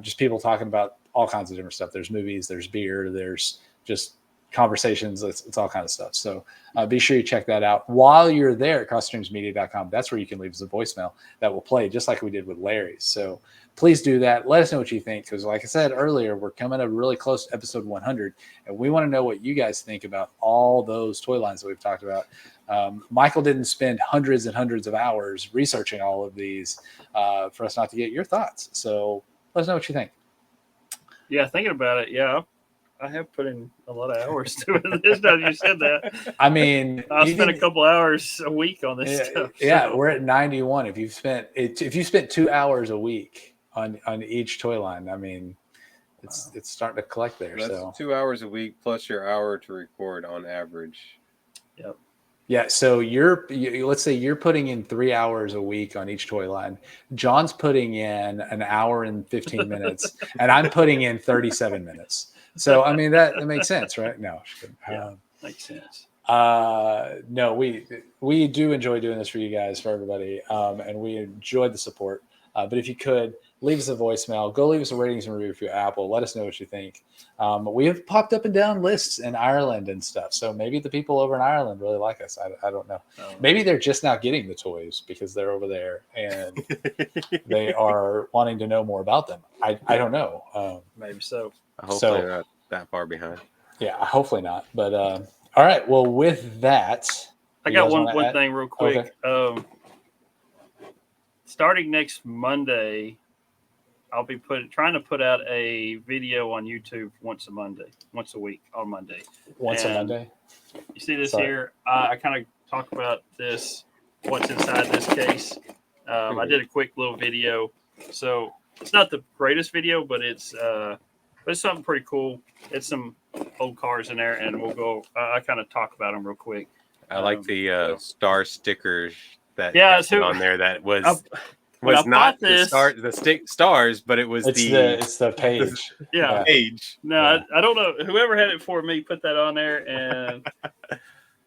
Just people talking about all kinds of different stuff. There's movies, there's beer, there's just conversations. It's all kinds of stuff. So be sure you check that out. While you're there at crossstreamsmedia.com, that's where you can leave us a voicemail that will play just like we did with Larry's. So please do that. Let us know what you think. Because like I said earlier, we're coming up really close to episode 100. And we want to know what you guys think about all those toy lines that we've talked about. Michael didn't spend hundreds and hundreds of hours researching all of these for us not to get your thoughts. So let us know what you think. Yeah, thinking about it, yeah. I have put in a lot of hours to it. This time you said that. I mean, I spent a couple hours a week on this stuff. Yeah, we're at 91. If you spent 2 hours a week on each toy line, I mean, it's starting to collect there. That's 2 hours a week plus your hour to record on average. Yep. Yeah, so let's say you're putting in 3 hours a week on each toy line. John's putting in an hour and 15 minutes, and I'm putting in 37 minutes. So, I mean, that makes sense, right? No. Makes sense. No, we do enjoy doing this for you guys, for everybody, and we enjoyed the support. But if you could, leave us a voicemail. Go leave us a ratings and review for Apple. Let us know what you think. We have popped up and down lists in Ireland and stuff. So maybe the people over in Ireland really like us. I don't know. Maybe they're just now getting the toys because they're over there and they are wanting to know more about them. I don't know. Maybe so. Hopefully not that far behind. Yeah, hopefully not. But all right. Well, with that, I got one thing real quick. Okay. Starting next Monday, I'll be trying to put out a video on YouTube once a week on Monday. Once a Monday. You see this here? I kind of talk about this, what's inside this case. I did a quick little video, so it's not the greatest video, but it's something pretty cool. It's some old cars in there, and we'll go. I kind of talk about them real quick. I like the star stickers that on there. That was not the stars, but it was it's the page. Yeah, page. No, I don't know. Whoever had it for me put that on there, and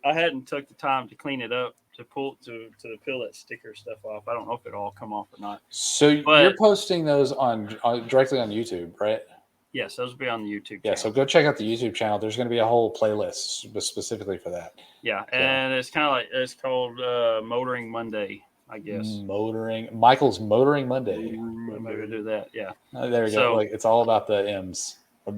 I hadn't took the time to clean it up to peel that sticker stuff off. I don't know if it all come off or not. So you're posting those on directly on YouTube, right? Yes, those will be on the YouTube channel. Yeah, so go check out the YouTube channel. There's going to be a whole playlist specifically for that. Yeah, and it's kind of like it's called Motoring Monday, I guess. Michael's Motoring Monday. Maybe do that. Yeah. There we go. Like it's all about the M's. But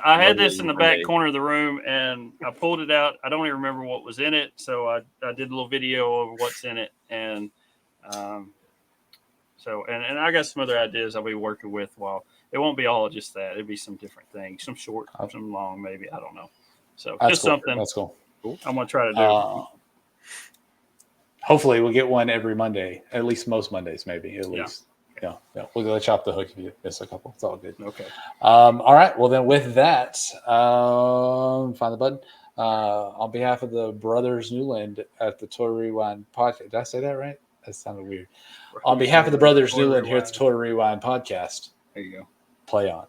I had this in the back corner of the room, and I pulled it out. I don't even remember what was in it, so I did a little video of what's in it, and so I got some other ideas I'll be working with. While it won't be all just that, it'll be some different things, some short, some long, maybe, I don't know. So just something. That's cool. I'm gonna try to do. Hopefully, we'll get one every Monday, at least most Mondays, maybe at least. Yeah. We'll go chop the hook if you miss a couple. It's all good. Okay. All right. Well, then with that, find the button. On behalf of the Brothers Newland at the Toy Rewind podcast. Did I say that right? That sounded weird. On behalf of the Brothers Newland here at the Toy Rewind podcast. There you go. Play on.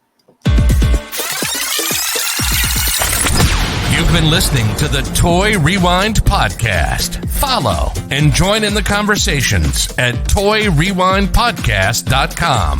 You've been listening to the Toy Rewind podcast. Follow and join in the conversations at toyrewindpodcast.com.